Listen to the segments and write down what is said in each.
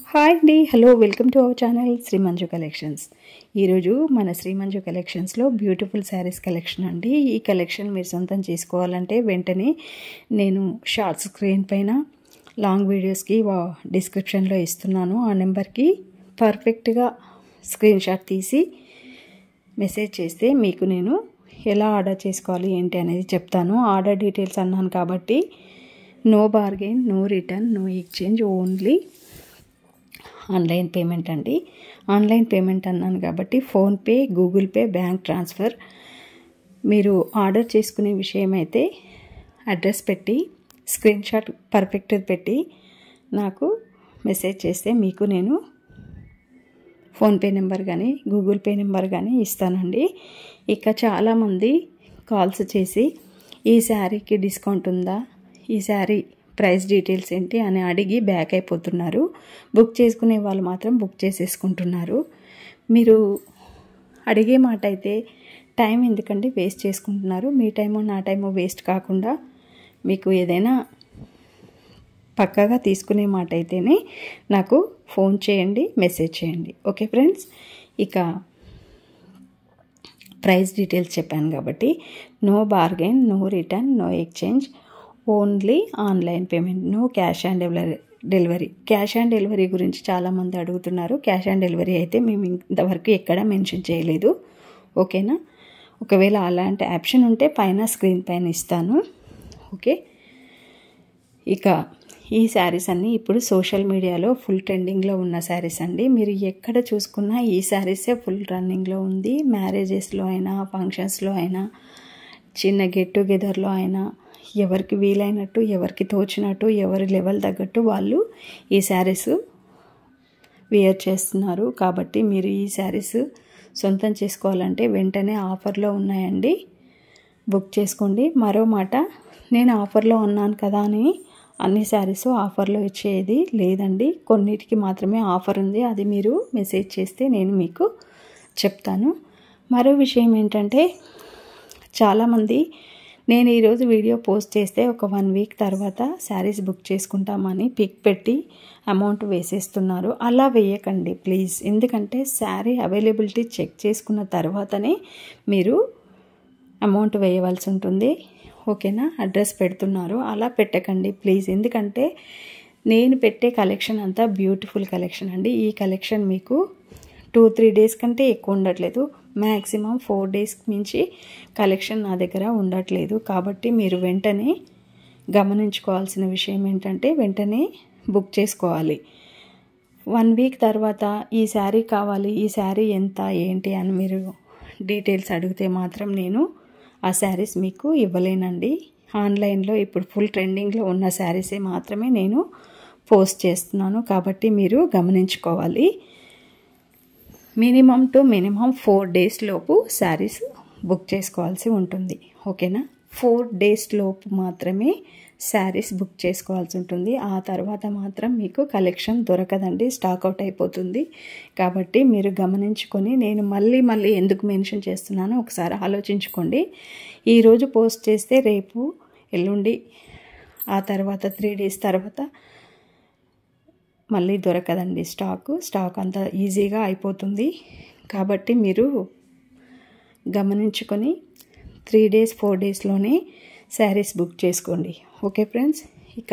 Hi అండి, hello, welcome to our channel Sri Manju collections. ఈరోజు మన శ్రీ మంజు కలెక్షన్స్లో బ్యూటిఫుల్ శారీస్ కలెక్షన్ అండి. ఈ కలెక్షన్ మీరు సొంతం చేసుకోవాలంటే వెంటనే నేను షార్ట్ స్క్రీన్ పైన లాంగ్ వీడియోస్కి డిస్క్రిప్షన్లో ఇస్తున్నాను. ఆ నెంబర్కి పర్ఫెక్ట్గా స్క్రీన్ షాట్ తీసి మెసేజ్ చేస్తే మీకు నేను ఎలా ఆర్డర్ చేసుకోవాలి ఏంటి అనేది చెప్తాను. ఆర్డర్ డీటెయిల్స్ అన్నాను కాబట్టి no bargain, no return, no exchange, only online payment అండి. ఆన్లైన్ పేమెంట్ అన్నాను కాబట్టి PhonePe, Google pay, bank transfer. మీరు ఆర్డర్ చేసుకునే విషయం అయితే అడ్రస్ పెట్టి స్క్రీన్ షాట్ పర్ఫెక్ట్ పెట్టి నాకు మెసేజ్ చేస్తే మీకు నేను ఫోన్పే నెంబర్ కానీ గూగుల్ పే నెంబర్ కానీ ఇస్తానండి. ఇక చాలామంది కాల్స్ చేసి ఈ శారీకి డిస్కౌంట్ ఉందా, ఈ శారీ ప్రైస్ డీటెయిల్స్ ఏంటి అని అడిగి బ్యాక్ అయిపోతున్నారు. బుక్ చేసుకునే వాళ్ళు మాత్రం బుక్ చేసేసుకుంటున్నారు. మీరు అడిగే మాట అయితే టైం ఎందుకంటే వేస్ట్ చేసుకుంటున్నారు. మీ టైము నా టైము వేస్ట్ కాకుండా మీకు ఏదైనా పక్కాగా తీసుకునే మాట అయితేనే నాకు ఫోన్ చేయండి, మెసేజ్ చేయండి. ఓకే ఫ్రెండ్స్, ఇక ప్రైస్ డీటెయిల్స్ చెప్పాను కాబట్టి no bargain, no return, no exchange, only online payment, no cash on delivery. Cash on delivery గురించి చాలామంది అడుగుతున్నారు. క్యాష్ ఆన్ డెలివరీ అయితే మేము ఇంతవరకు ఎక్కడ మెన్షన్ చేయలేదు. ఓకేనా? ఒకవేళ అలాంటి ఆప్షన్ ఉంటే పైన స్క్రీన్ పైన ఇస్తాను. ఓకే, ఇక ఈ శారీస్ అన్నీ ఇప్పుడు సోషల్ మీడియాలో ఫుల్ ట్రెండింగ్లో ఉన్న శారీస్ అండి. మీరు ఎక్కడ చూసుకున్నా ఈ శారీసే ఫుల్ రన్నింగ్లో ఉంది. మ్యారేజెస్లో అయినా, ఫంక్షన్స్లో అయినా, చిన్న గెట్ టుగెదర్లో అయినా, ఎవరికి వీలైనట్టు, ఎవరికి తోచినట్టు, ఎవరి లెవెల్ తగ్గట్టు వాళ్ళు ఈ శారీస్ వేర్ చేస్తున్నారు. కాబట్టి మీరు ఈ శారీస్ సొంతం చేసుకోవాలంటే వెంటనే ఆఫర్లో ఉన్నాయండి, బుక్ చేసుకోండి. మరో మాట, నేను ఆఫర్లో ఉన్నాను కదా అని అన్ని శారీస్ ఆఫర్లో ఇచ్చేది లేదండి. కొన్నిటికి మాత్రమే ఆఫర్ ఉంది. అది మీరు మెసేజ్ చేస్తే నేను మీకు చెప్తాను. మరో విషయం ఏంటంటే, చాలామంది నేను ఈరోజు వీడియో పోస్ట్ చేస్తే ఒక 1 వీక్ తర్వాత శారీస్ బుక్ చేసుకుంటామని పిక్ పెట్టి అమౌంట్ వేసేస్తున్నారు. అలా వేయకండి ప్లీజ్. ఎందుకంటే శారీ అవైలబిలిటీ చెక్ చేసుకున్న తర్వాతనే మీరు అమౌంట్ వేయవలసి ఉంటుంది. ఓకేనా? అడ్రస్ పెడుతున్నారు, అలా పెట్టకండి ప్లీజ్. ఎందుకంటే నేను పెట్టే కలెక్షన్ అంతా బ్యూటిఫుల్ కలెక్షన్ అండి. ఈ కలెక్షన్ మీకు 2-3 డేస్ కంటే ఎక్కువ ఉండట్లేదు. మ్యాక్సిమం 4 డేస్ మించి కలెక్షన్ నా దగ్గర ఉండట్లేదు. కాబట్టి మీరు వెంటనే గమనించుకోవాల్సిన విషయం ఏంటంటే వెంటనే బుక్ చేసుకోవాలి. 1 వీక్ తర్వాత ఈ శారీ కావాలి, ఈ శారీ ఎంత ఏంటి అని మీరు డీటెయిల్స్ అడిగితే మాత్రం నేను ఆ శారీస్ మీకు ఇవ్వలేనండి. ఆన్లైన్లో ఇప్పుడు ఫుల్ ట్రెండింగ్లో ఉన్న శారీసే మాత్రమే నేను పోస్ట్ చేస్తున్నాను. కాబట్టి మీరు గమనించుకోవాలి. మినిమం 4 డేస్ లోపు శారీస్ బుక్ చేసుకోవాల్సి ఉంటుంది. ఓకేనా? 4 డేస్ లోపు మాత్రమే శారీస్ బుక్ చేసుకోవాల్సి ఉంటుంది. ఆ తర్వాత మాత్రం మీకు కలెక్షన్ దొరకదండి, స్టాక్ అవుట్ అయిపోతుంది. కాబట్టి మీరు గమనించుకొని, నేను మళ్ళీ ఎందుకు మెన్షన్ చేస్తున్నానో ఒకసారి ఆలోచించుకోండి. ఈరోజు పోస్ట్ చేస్తే రేపు, ఎల్లుండి, ఆ తర్వాత 3 డేస్ తర్వాత మళ్ళీ దొరకదండి స్టాక్ అంతా ఈజీగా అయిపోతుంది. కాబట్టి మీరు గమనించుకొని 3 డేస్ 4 డేస్లోనే శారీస్ బుక్ చేసుకోండి. ఓకే ఫ్రెండ్స్, ఇక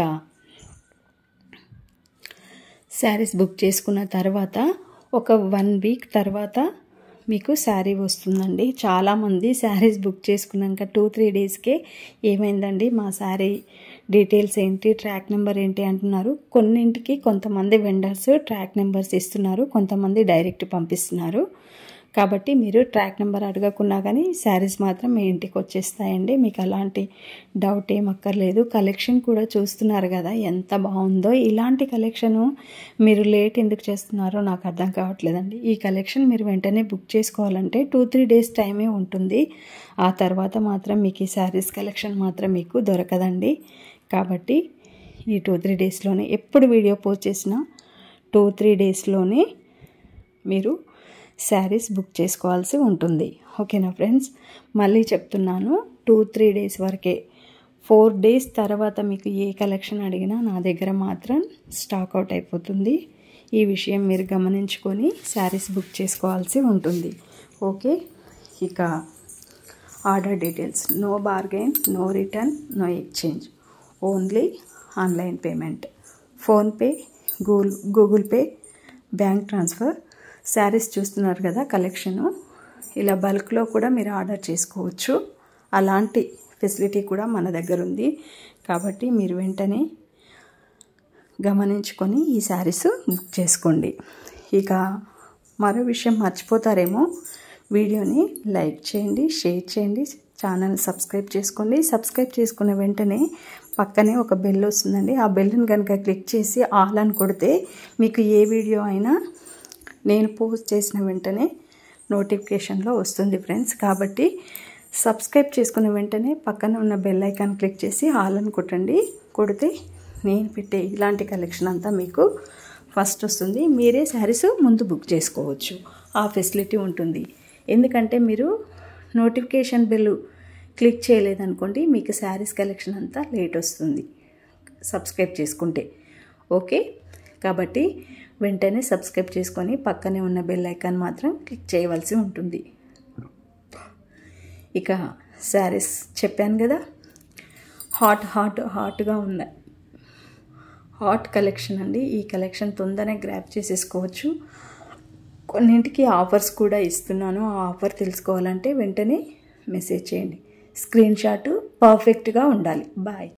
శారీస్ బుక్ చేసుకున్న తర్వాత ఒక 1 వీక్ తర్వాత మీకు శారీ వస్తుందండి. చాలామంది శారీస్ బుక్ చేసుకున్నాక 2-3 డేస్కే ఏమైందండి మా శారీ డీటెయిల్స్ ఏంటి, ట్రాక్ నెంబర్ ఏంటి అంటున్నారు. కొన్నింటికి కొంతమంది వెండర్స్ ట్రాక్ నెంబర్స్ ఇస్తున్నారు, కొంతమంది డైరెక్ట్ పంపిస్తున్నారు. కాబట్టి మీరు ట్రాక్ నెంబర్ అడగకున్నా కానీ శారీస్ మాత్రం మీ ఇంటికి వచ్చేస్తాయండి. మీకు అలాంటి డౌట్ ఏం అక్కర్లేదు. కలెక్షన్ కూడా చూస్తున్నారు కదా ఎంత బాగుందో. ఇలాంటి కలెక్షను మీరు లేట్ ఎందుకు చేస్తున్నారో నాకు అర్థం కావట్లేదండి. ఈ కలెక్షన్ మీరు వెంటనే బుక్ చేసుకోవాలంటే 2-3 డేస్ టైమే ఉంటుంది. ఆ తర్వాత మాత్రం మీకు ఈ శారీస్ కలెక్షన్ మాత్రం మీకు దొరకదండి. కాబట్టి ఈ 2-3 డేస్లోనే, ఎప్పుడు వీడియో పోస్ట్ చేసినా 2-3 డేస్లోనే మీరు శారీస్ బుక్ చేసుకోవాల్సి ఉంటుంది. ఓకేనా ఫ్రెండ్స్? మళ్ళీ చెప్తున్నాను, 2-3 డేస్ వరకే. 4 డేస్ తర్వాత మీకు ఏ కలెక్షన్ అడిగినా నా దగ్గర మాత్రం స్టాక్ అవుట్ అయిపోతుంది. ఈ విషయం మీరు గమనించుకొని శారీస్ బుక్ చేసుకోవాల్సి ఉంటుంది. ఓకే, ఇక order details. No bargain, no return, no exchange, only online payment, PhonePe, Google pay, bank transfer. Saris చూస్తున్నారు కదా కలెక్షను, ఇలా బల్క్లో కూడా మీరు ఆర్డర్ చేసుకోవచ్చు. అలాంటి ఫెసిలిటీ కూడా మన దగ్గర ఉంది. కాబట్టి మీరు వెంటనే గమనించుకొని ఈ శారీస్ బుక్ చేసుకోండి. ఇక మరో విషయం మర్చిపోతారేమో, వీడియోని లైక్ చేయండి, షేర్ చేయండి, ఛానల్ సబ్స్క్రైబ్ చేసుకోండి. సబ్స్క్రైబ్ చేసుకున్న వెంటనే పక్కనే ఒక బెల్ వస్తుందండి. ఆ బెల్ని కనుక క్లిక్ చేసి ఆల్ అని కొడితే మీకు ఏ వీడియో అయినా నేను పోస్ట్ చేసిన వెంటనే నోటిఫికేషన్లో వస్తుంది ఫ్రెండ్స్. కాబట్టి సబ్స్క్రైబ్ చేసుకున్న వెంటనే పక్కన ఉన్న బెల్ ఐకాన్ క్లిక్ చేసి ఆల్ అని కొడితే నేను పెట్టే ఇలాంటి కలెక్షన్ అంతా మీకు ఫస్ట్ వస్తుంది. మీరే శారీస్ ముందు బుక్ చేసుకోవచ్చు. ఆ ఫెసిలిటీ ఉంటుంది. ఎందుకంటే మీరు నోటిఫికేషన్ బెల్ క్లిక్ చేయలేదనుకోండి, మీకు శారీస్ కలెక్షన్ అంతా లేట్ వస్తుంది సబ్స్క్రైబ్ చేసుకుంటే. ఓకే, కాబట్టి వెంటనే సబ్స్క్రైబ్ చేసుకొని పక్కనే ఉన్న బెల్ ఐకాన్ మాత్రం క్లిక్ చేయవలసి ఉంటుంది. ఇక శారీస్ చెప్పాను కదా, హాట్గా ఉన్నాయి. హాట్ కలెక్షన్ అండి. ఈ కలెక్షన్ తొందరగా గ్రాప్ చేసేసుకోవచ్చు. కొన్నింటికి ఆఫర్స్ కూడా ఇస్తున్నాను. ఆ ఆఫర్ తెలుసుకోవాలంటే వెంటనే మెసేజ్ చేయండి. స్క్రీన్ షాట్ పర్ఫెక్ట్గా ఉండాలి. బాయ్.